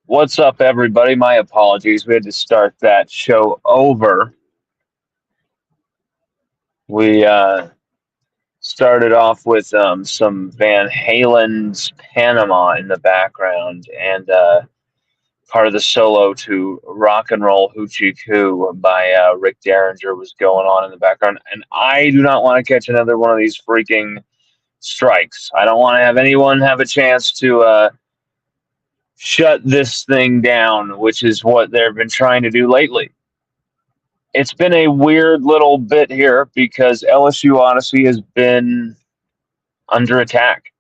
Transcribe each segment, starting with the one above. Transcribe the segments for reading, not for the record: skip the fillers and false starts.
What's up, everybody? My apologies. We had to start that show over. We started off with some Van Halen's Panama in the background and part of the solo to Rock and Roll Hoochie Coo by Rick Derringer was going on in the background. And I do not want to catch another one of these freaking strikes. I don't want to have anyone have a chance to shut this thing down, which is what they've been trying to do lately. It's been a weird little bit here because LSU Odyssey has been under attack.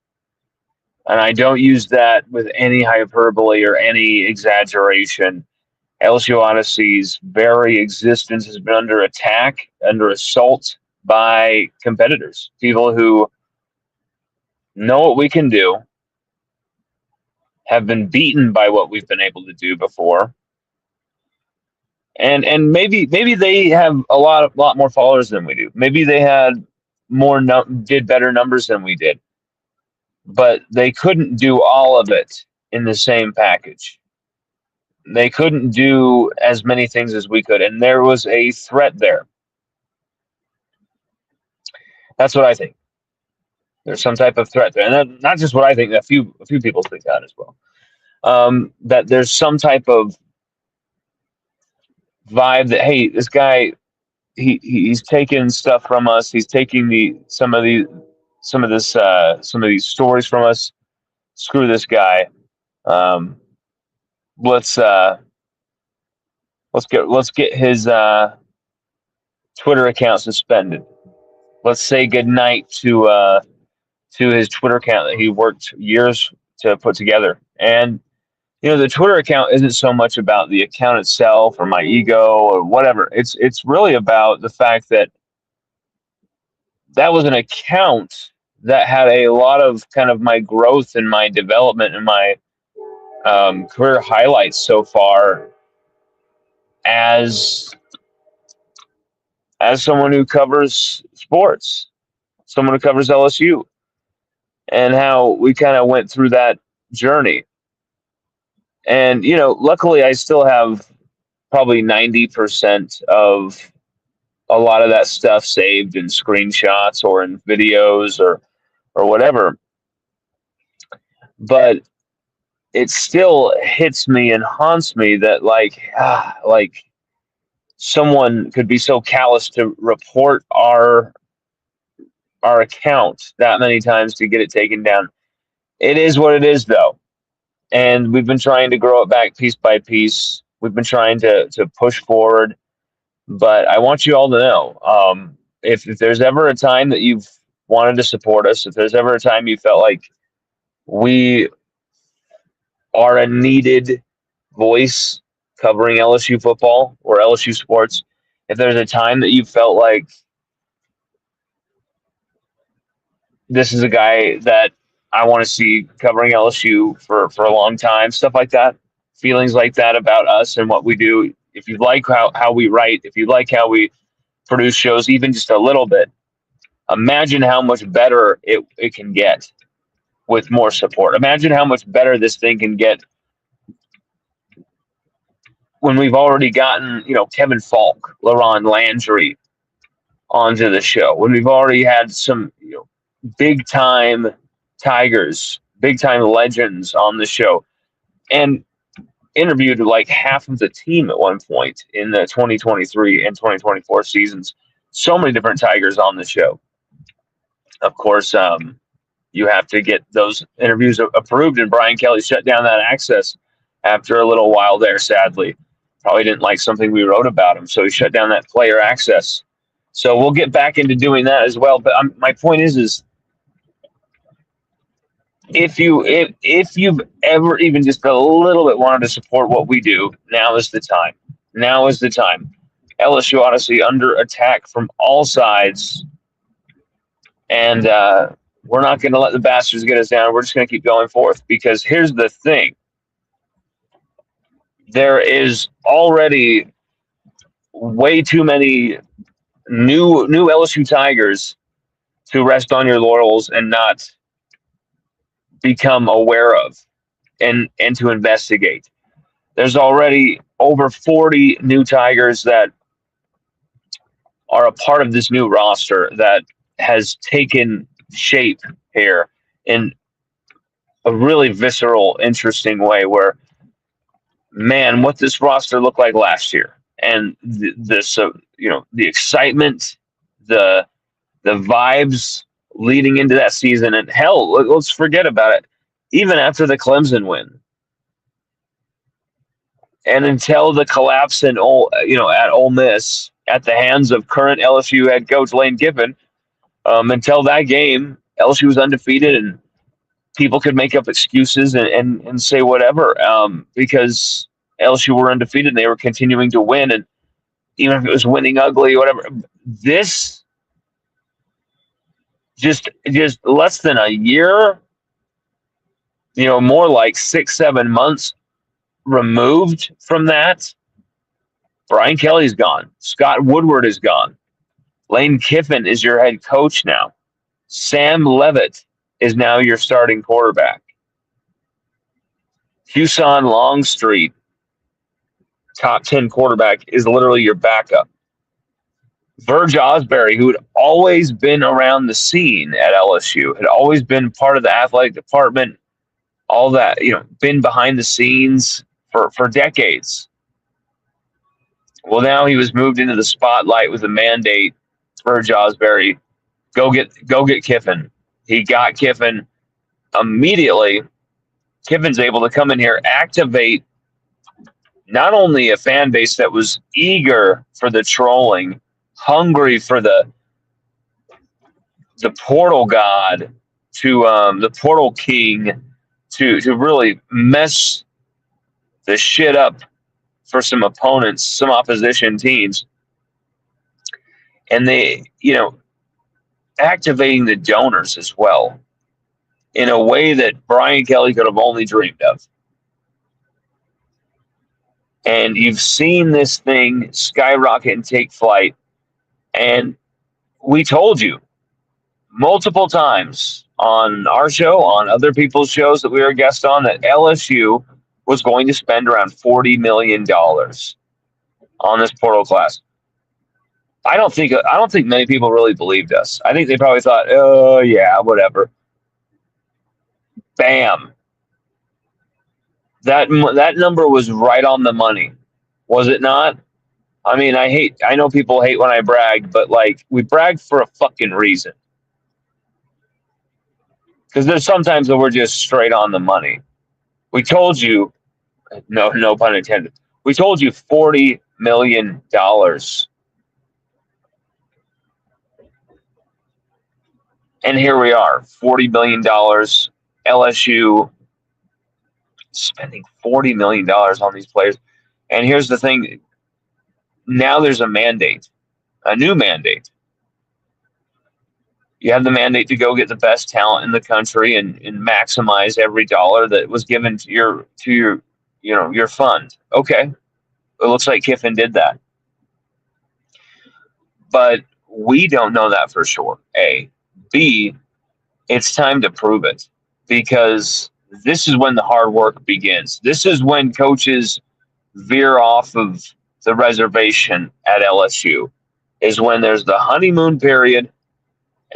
And I don't use that with any hyperbole or any exaggeration. LSU Odyssey's very existence has been under attack, under assault by competitors, people who know what we can do, have been beaten by what we've been able to do before, and maybe they have a lot more followers than we do. Maybe they had did better numbers than we did, but they couldn't do all of it in the same package. They couldn't do as many things as we could, and there was a threat there. That's what I think. There's some type of threat there, and not just what I think. A few people think that as well. That there's some type of vibe that, hey, this guy, he's taking stuff from us. He's taking some of these stories from us. Screw this guy. Let's get his Twitter account suspended. Let's say goodnight to his Twitter account that he worked years to put together. And the Twitter account isn't so much about the account itself or my ego or whatever. It's really about the fact that was an account that had a lot of kind of my growth and my development and my career highlights so far as someone who covers sports, someone who covers LSU, and how we kind of went through that journey. And, luckily I still have probably 90% of a lot of that stuff saved in screenshots or in videos or whatever. But it still hits me and haunts me that like someone could be so callous to report our account that many times to get it taken down. It is what it is, though. And we've been trying to grow it back piece by piece. We've been trying to push forward. But I want you all to know, if there's ever a time that you've wanted to support us, if there's ever a time you felt like we are a needed voice covering LSU football or LSU sports, if there's a time that you felt like this is a guy that I want to see covering LSU for a long time, stuff like that, feelings like that about us and what we do. If you like how we write, if you like how we produce shows, even just a little bit, imagine how much better it can get with more support. Imagine how much better this thing can get when we've already gotten, Kevin Falk, LaRon Landry onto the show, when we've already had some, big time Tigers, big time legends on the show, and interviewed like half of the team at one point in the 2023 and 2024 seasons. So many different Tigers on the show. Of course, you have to get those interviews approved, and Brian Kelly shut down that access after a little while there, sadly. Probably didn't like something we wrote about him, so he shut down that player access. So we'll get back into doing that as well. But my point is if you've ever even just a little bit wanted to support what we do, now is the time. Now is the time. LSU Odyssey under attack from all sides, and we're not going to let the bastards get us down. We're just going to keep going forth, because here's the thing. There is already way too many new LSU Tigers to rest on your laurels and not become aware of and to investigate. There's already over 40 new Tigers that are a part of this new roster that has taken shape here in a really visceral, interesting way where, man, what this roster looked like last year. And the excitement, the vibes leading into that season, and hell, let's forget about it. Even after the Clemson win, and until the collapse at Ole Miss at the hands of current LSU head coach Lane Kiffin, until that game, LSU was undefeated, and people could make up excuses and say whatever because LSU were undefeated and they were continuing to win, and even if it was winning ugly, whatever. This just less than a year, more like 6-7 months removed from that. Brian Kelly's gone. Scott Woodward is gone. Lane Kiffin is your head coach now. Sam Leavitt is now your starting quarterback. Houston Longstreet, top 10 quarterback, is literally your backup. Verge Osbury, who had always been around the scene at LSU, had always been part of the athletic department, all that, been behind the scenes for decades. Well, now he was moved into the spotlight with a mandate. Verge Osbury, go get Kiffin. He got Kiffin immediately. Kiffin's able to come in here, activate not only a fan base that was eager for the trolling, hungry for the portal god, to the portal king, to really mess the shit up for some opponents, some opposition teams. And they, activating the donors as well in a way that Brian Kelly could have only dreamed of. And you've seen this thing skyrocket and take flight. And we told you multiple times on our show, on other people's shows that we were a guest on, that LSU was going to spend around $40 million on this portal class. I don't think many people really believed us. I think they probably thought, oh yeah, whatever. Bam. That number was right on the money, was it not? I mean, I know people hate when I brag, but we brag for a fucking reason. Because there's sometimes that we're just straight on the money. We told you, no pun intended. We told you $40 million. And here we are, $40 million. LSU spending $40 million on these players. And here's the thing. Now there's a mandate, a new mandate. You have the mandate to go get the best talent in the country and maximize every dollar that was given to your fund. Okay. It looks like Kiffin did that. But we don't know that for sure, A. B, it's time to prove it, because this is when the hard work begins. This is when coaches veer off of the reservation at LSU, is when there's the honeymoon period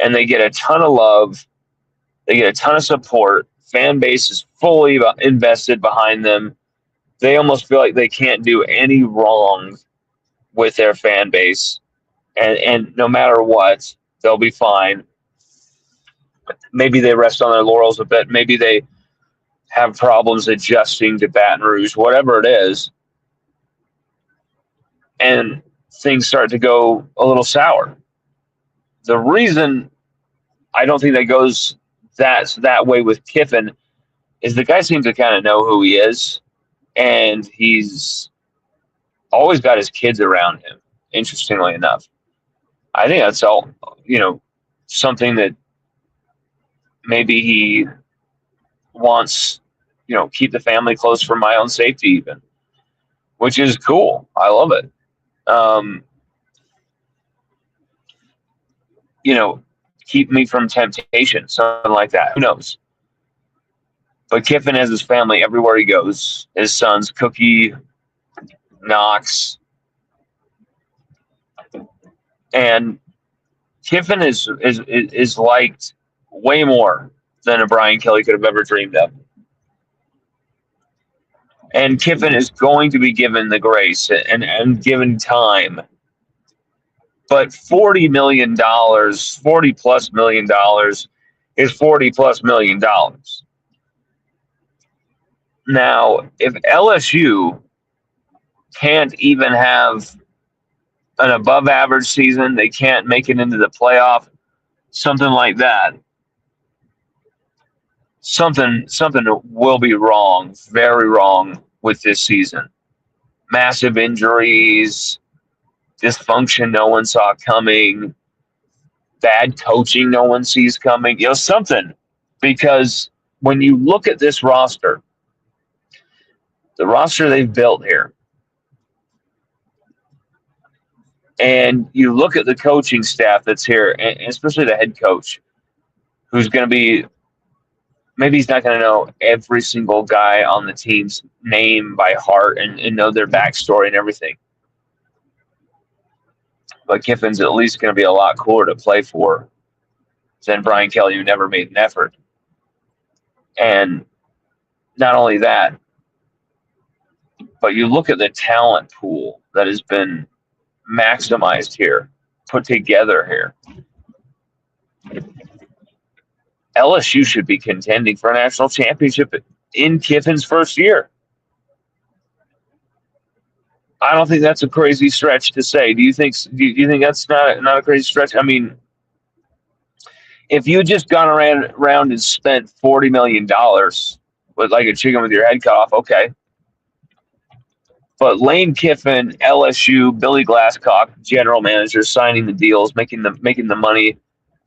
and they get a ton of love, they get a ton of support, fan base is fully invested behind them. They almost feel like they can't do any wrong with their fan base, and no matter what, they'll be fine. Maybe they rest on their laurels a bit. Maybe they have problems adjusting to Baton Rouge, whatever it is. And things start to go a little sour. The reason I don't think that goes that way with Kiffin is the guy seems to kind of know who he is, and he's always got his kids around him, interestingly enough. I think that's all, something that maybe he wants, keep the family close for my own safety even, which is cool. I love it. Keep me from temptation, something like that. Who knows? But Kiffin has his family everywhere he goes. His sons, Cookie, Knox, and Kiffin is liked way more than a Brian Kelly could have ever dreamed of. And Kiffin is going to be given the grace and given time. But $40 million, $40 plus million is $40 plus million. Now, if LSU can't even have an above average season, they can't make it into the playoff, something like that, something will be wrong, very wrong with this season. Massive injuries, dysfunction no one saw coming, bad coaching no one sees coming, something. Because when you look at this roster, the roster they've built here, and you look at the coaching staff that's here, and especially the head coach, who's going to be, maybe he's not going to know every single guy on the team's name by heart and know their backstory and everything. But Kiffin's at least going to be a lot cooler to play for than Brian Kelly, who never made an effort. And not only that, but you look at the talent pool that has been maximized here, put together here. LSU should be contending for a national championship in Kiffin's first year. I don't think that's a crazy stretch to say. Do you think that's not a crazy stretch? I mean, if you just gone around and spent $40 million with like a chicken with your head cut off, okay. But Lane Kiffin, LSU, Billy Glasscock, general manager, signing the deals, making the money,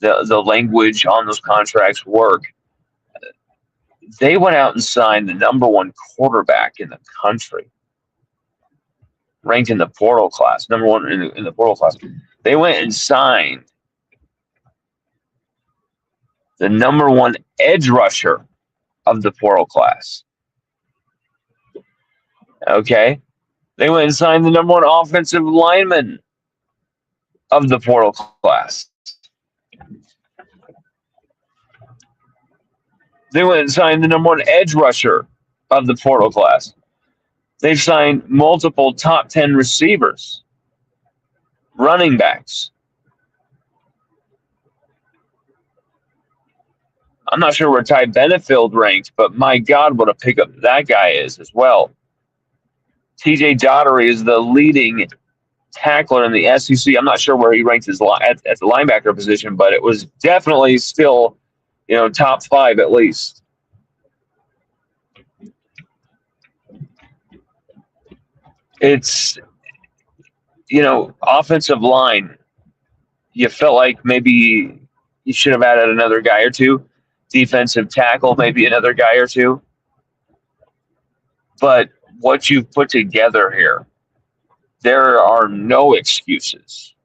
the language on those contracts work. They went out and signed the number one quarterback in the country, ranked in the portal class, number one in the portal class. They went and signed the number one edge rusher of the portal class. Okay. They went and signed the number one offensive lineman of the portal class. They went and signed the number one edge rusher of the portal class. They've signed multiple top 10 receivers, running backs. I'm not sure where Ty Benefield ranked, but my God, what a pickup that guy is as well. TJ Daugherty is the leading tackler in the SEC. I'm not sure where he ranked at the linebacker position, but it was definitely still, top 5 at least. It's, offensive line. You felt like maybe you should have added another guy or two. Defensive tackle, maybe another guy or two. But what you've put together here, there are no excuses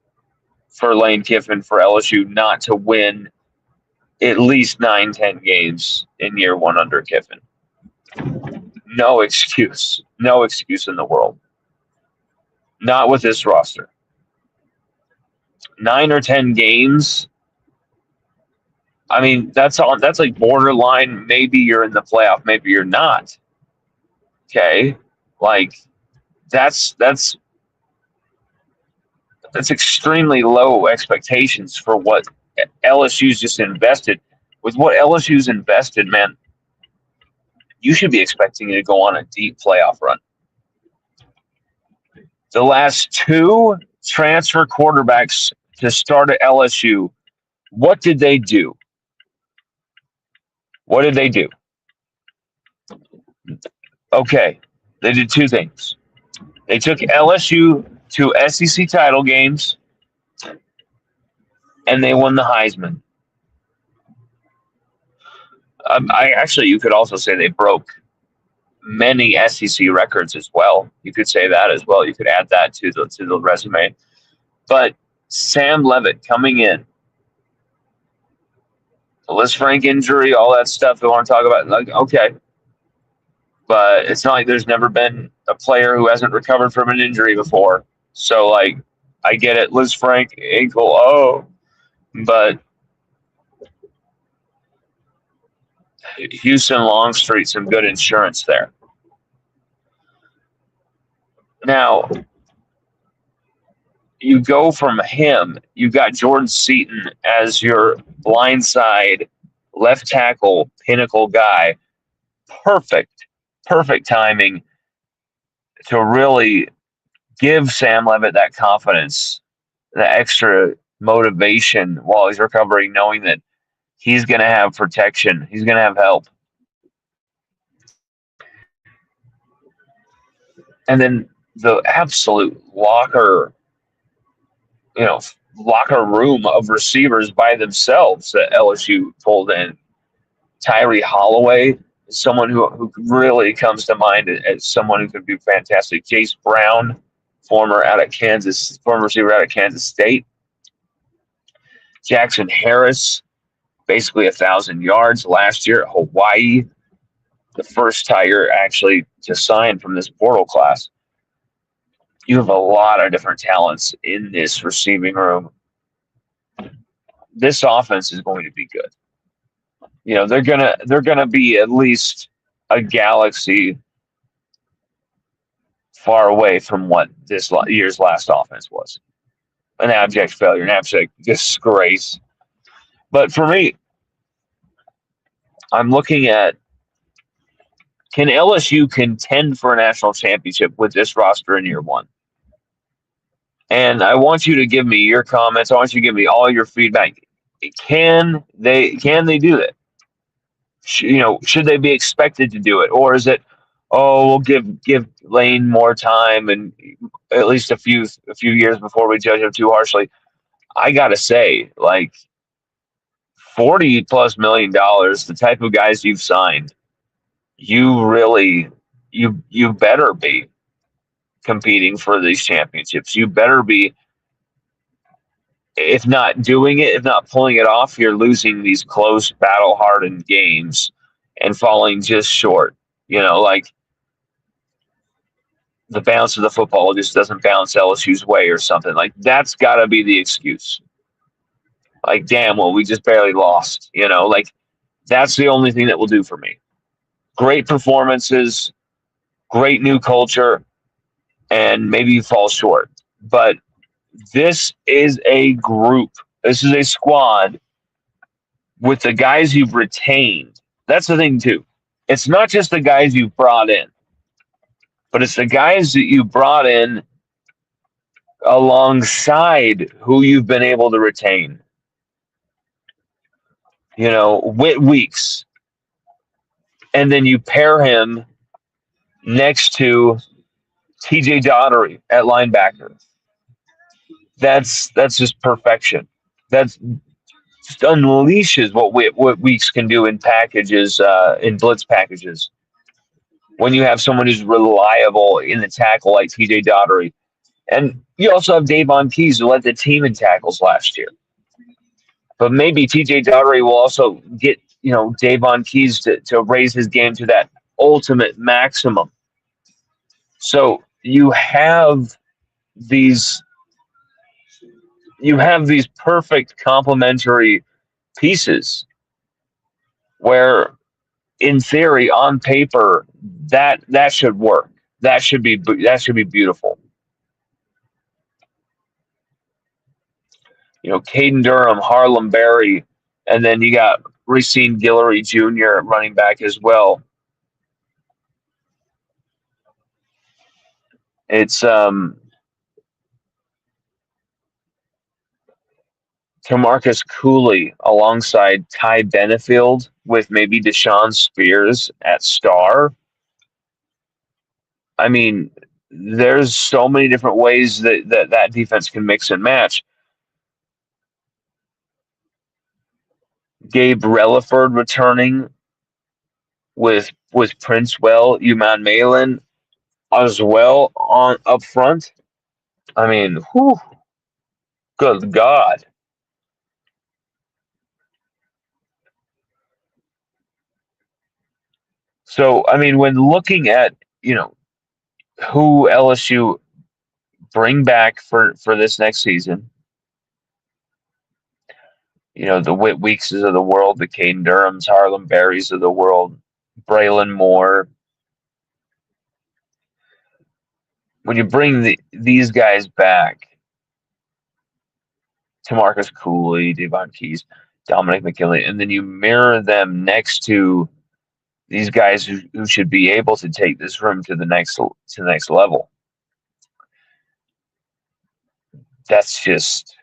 for Lane Kiffin, for LSU not to win at least 9-10 games in year one under Kiffin. No excuse. No excuse in the world. Not with this roster. 9 or 10 games. I mean, that's like borderline. Maybe you're in the playoff, maybe you're not. Okay, like that's extremely low expectations for what LSU's just invested. With what LSU's invested, man, you should be expecting it to go on a deep playoff run. The last 2 transfer quarterbacks to start at LSU, what did they do? What did they do? Okay, they did 2 things. They took LSU to SEC title games, and they won the Heisman. You could also say they broke many SEC records as well. You could say that as well. You could add that to the resume. But Sam Leavitt coming in, the Liz Frank injury, all that stuff we want to talk about. Like, okay, but it's not like there's never been a player who hasn't recovered from an injury before. So, like, I get it. Liz Frank, ankle, oh. But Houston Longstreet, some good insurance there. Now, you go from him, you got Jordan Seaton as your blindside left tackle pinnacle guy. Perfect timing to really give Sam Levitt that confidence, that extra motivation while he's recovering, knowing that he's going to have protection, he's going to have help. And then the absolute locker room of receivers by themselves that LSU pulled in. Tyree Holloway, someone who really comes to mind as someone who could be fantastic. Jace Brown, former receiver out of Kansas State. Jackson Harris, basically 1,000 yards last year at Hawaii, the first Tiger actually to sign from this portal class. You have a lot of different talents in this receiving room. This offense is going to be good. They're gonna be at least a galaxy far away from what this year's last offense was. An abject failure, an abject disgrace. But for me, I'm looking at, can LSU contend for a national championship with this roster in year one? And I want you to give me your comments. I want you to give me all your feedback. Can they do that? Should they be expected to do it, or is it, oh, we'll give Lane more time and at least a few years before we judge him too harshly? I gotta say, like, $40+ million, the type of guys you've signed, you really you better be competing for these championships. You better be, if not doing it, if not pulling it off, you're losing these close, battle-hardened games and falling just short. Like, the bounce of the football just doesn't bounce LSU's way or something. Like, that's got to be the excuse. Like, damn, well, we just barely lost. Like, that's the only thing that will do for me. Great performances, great new culture, and maybe you fall short. But this is a group. This is a squad with the guys you've retained. That's the thing, too. It's not just the guys you've brought in, but it's the guys that you brought in alongside who you've been able to retain. Whit Weeks. And then you pair him next to TJ Daugherty at linebacker. That's just perfection. That's just unleashes what Weeks can do in packages, in blitz packages. When you have someone who's reliable in the tackle like TJ Daugherty. And you also have Davon Keys, who led the team in tackles last year. But maybe TJ Daugherty will also get, Davon Keys to raise his game to that ultimate maximum. So you have these perfect complementary pieces where, in theory, on paper, that should work. That should be beautiful. Caden Durham, Harlem Berry, and then you got Racine Guillory Jr. running back as well. It's Tamarcus Cooley alongside Ty Benefield with maybe Deshaun Spears at star. I mean, there's so many different ways that defense can mix and match. Gabe Relaford returning with Princewell, Uman Malin as well on up front. I mean, whew, good God. So, I mean, when looking at, who LSU bring back for this next season, the Whit Weekses of the world, the Caden Durhams, Harlem Berries of the world, Braylon Moore. When you bring these guys back, Tamarcus Cooley, Devon Keys, Dominic McKinley, and then you mirror them next to these guys who should be able to take this room to the next level. That's just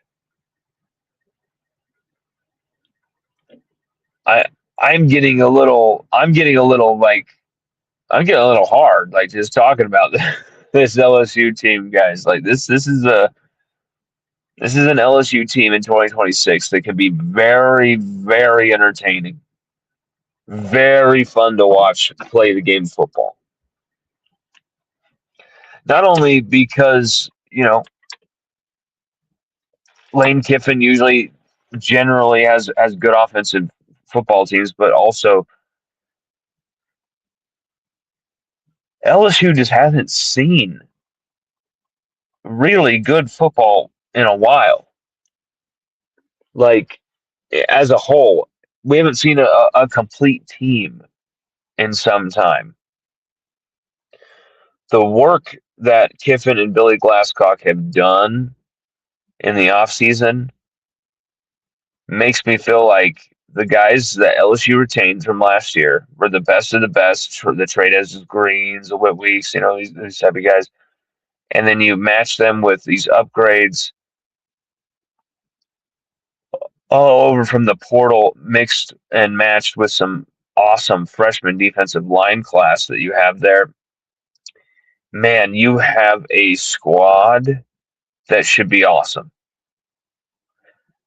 I I'm getting a little hard, like, just talking about this LSU team, guys. Like, this is an LSU team in 2026 that can be very, very entertaining, very fun to watch play the game of football. Not only because, Lane Kiffin usually generally has good offensive football teams, but also LSU just hasn't seen really good football in a while. Like, as a whole, we haven't seen a complete team in some time. The work that Kiffin and Billy Glasscock have done in the offseason makes me feel like the guys that LSU retained from last year were the best of the best. The trade as Greens, the Whit Weeks, these type of guys. And then you match them with these upgrades all over from the portal, mixed and matched with some awesome freshman defensive line class that you have there. Man, you have a squad that should be awesome.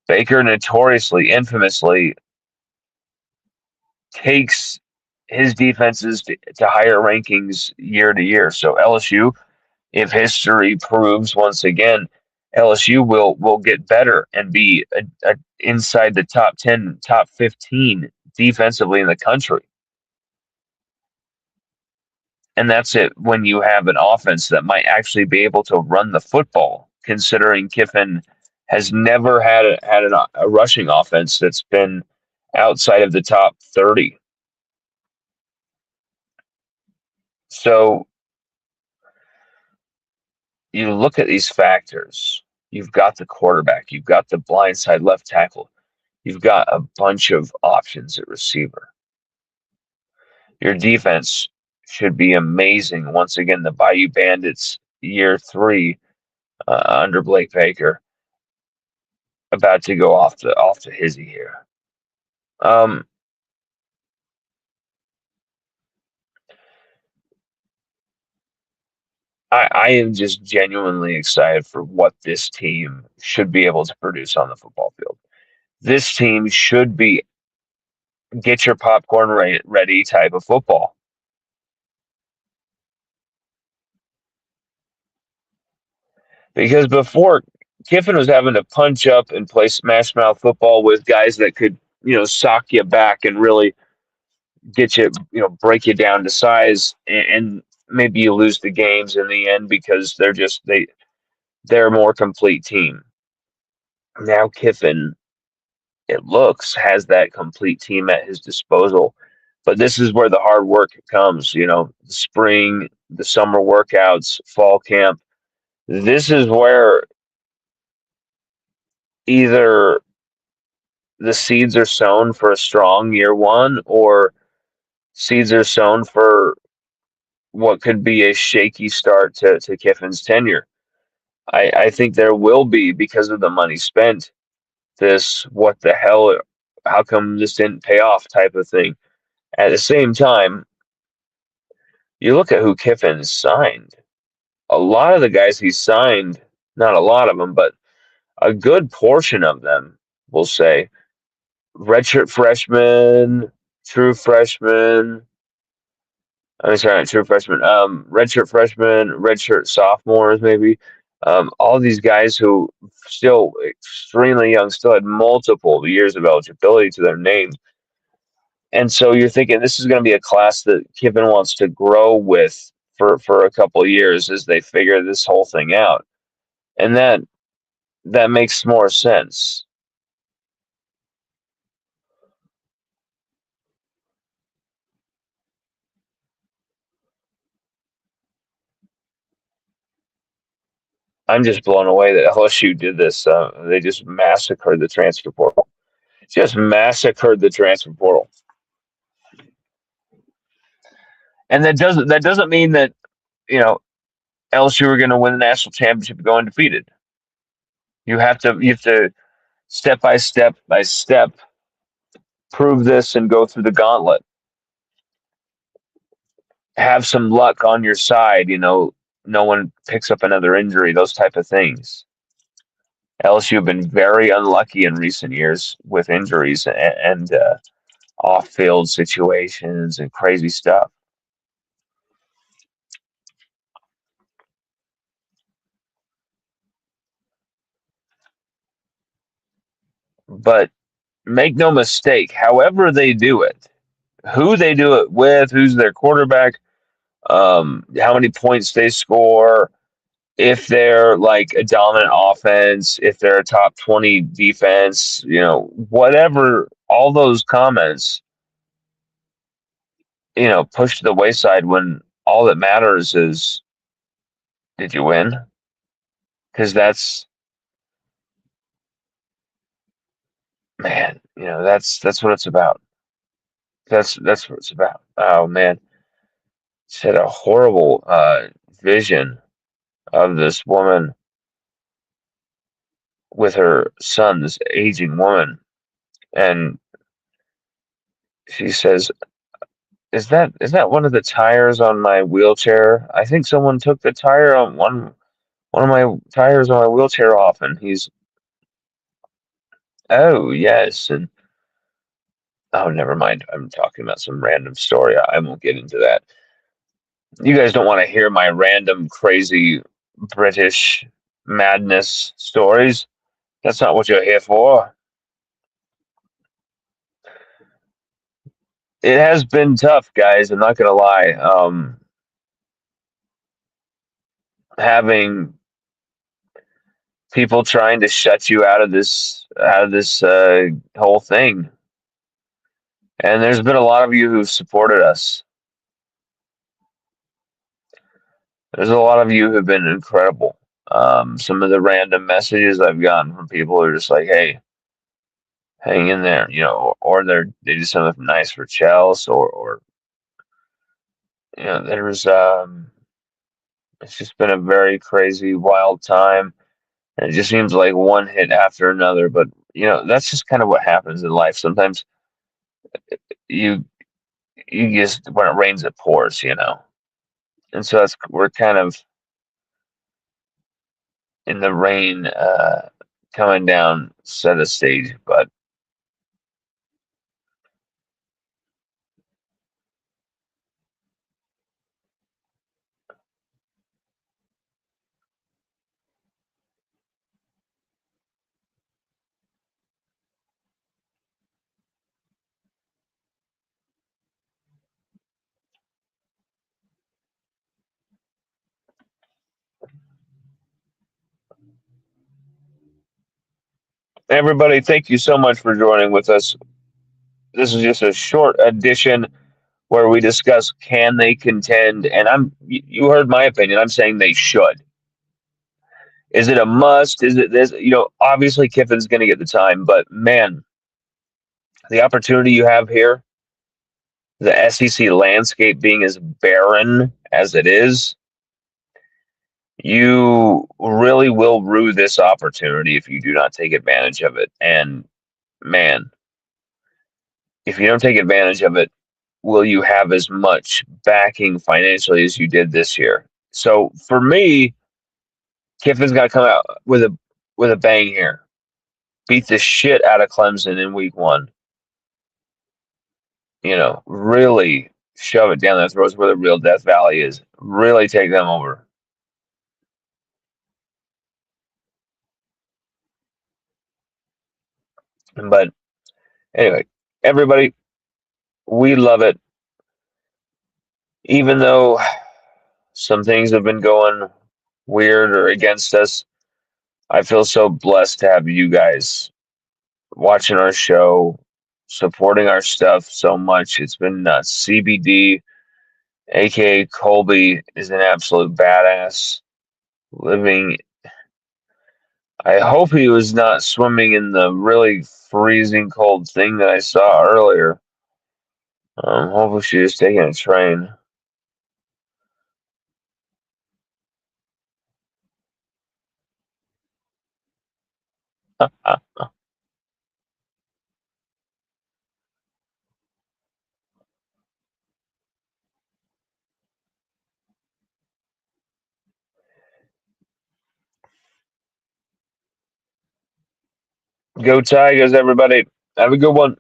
Baker notoriously, infamously takes his defenses to higher rankings year to year. So LSU, if history proves once again, LSU will get better and be inside the top 10, top 15 defensively in the country. And that's it when you have an offense that might actually be able to run the football, considering Kiffin has never had a rushing offense that's been outside of the top 30. So you look at these factors. You've got the quarterback, you've got the blindside left tackle, you've got a bunch of options at receiver. Your defense should be amazing. Once again, the Bayou Bandits, year 3 under Blake Baker, about to go off to hizzy here. Um, I am just genuinely excited for what this team should be able to produce on the football field. This team should be get your popcorn ready type of football. Because before, Kiffin was having to punch up and play smash mouth football with guys that could, sock you back and really get you, break you down to size, and maybe you lose the games in the end because they're a more complete team. Now Kiffin, it looks, has that complete team at his disposal. But this is where the hard work comes, the spring, the summer workouts, fall camp. This is where either the seeds are sown for a strong year one, or seeds are sown for what could be a shaky start to Kiffin's tenure. I think there will be, because of the money spent, this what the hell, how come this didn't pay off type of thing. At the same time, you look at who Kiffin's signed. A lot of the guys he signed, not a lot of them, but a good portion of them, will say, redshirt freshmen, true freshmen. I'm sorry, not true freshmen. Redshirt freshmen, redshirt sophomores, maybe. All these guys who still extremely young, still had multiple years of eligibility to their name. And so you're thinking this is going to be a class that Kiffin wants to grow with for a couple of years as they figure this whole thing out. And that makes more sense. I'm just blown away that LSU did this. They just massacred the transfer portal. Just massacred the transfer portal. And that doesn't mean that you know LSU are going to win the national championship going undefeated. You have to step by step prove this and go through the gauntlet. Have some luck on your side. No one picks up another injury. Those type of things. LSU have been very unlucky in recent years with injuries and off-field situations and crazy stuff. But make no mistake, however they do it, who they do it with, who's their quarterback, how many points they score, if they're like a dominant offense, if they're a top 20 defense, whatever, all those comments, push to the wayside when all that matters is, did you win? Because man, that's what it's about. That's what it's about. Oh man, she had a horrible vision of this woman with her son, this aging woman, and she says, "Is that one of the tires on my wheelchair? I think someone took the tire on one of my tires on my wheelchair off." And he's, "Oh yes," and oh, never mind. I'm talking about some random story. I won't get into that. You guys don't want to hear my random, crazy British madness stories. That's not what you're here for. It has been tough, guys. I'm not gonna lie. Having people trying to shut you out of this whole thing, and there's been a lot of you who've supported us. There's a lot of you who've been incredible. Some of the random messages I've gotten from people who are just like, "Hey, hang in there," or they do something nice for Chelsea, or there's it's just been a very crazy, wild time, and it just seems like one hit after another. But that's just kind of what happens in life. Sometimes you you just when it rains, it pours. And so we're kind of in the rain, coming down set of stage, but everybody, thank you so much for joining with us. This is just a short edition where we discuss, can they contend, and you heard my opinion. I'm saying they should. Is it a must? Is it this? Obviously Kiffin's going to get the time, but man, the opportunity you have here, the SEC landscape being as barren as it is, you really will rue this opportunity if you do not take advantage of it. And man, if you don't take advantage of it, will you have as much backing financially as you did this year? So for me, Kiffin's got to come out with a bang here. Beat the shit out of Clemson in week one. Really shove it down their throats where the real Death Valley is. Really take them over. But anyway, everybody, we love it. Even though some things have been going weird or against us, I feel so blessed to have you guys watching our show, supporting our stuff so much. It's been nuts. CBD, aka Colby, is an absolute badass. Living, I hope he was not swimming in the really freezing cold thing that I saw earlier. Hopefully she was taking a train. Go Tigers, everybody. Have a good one.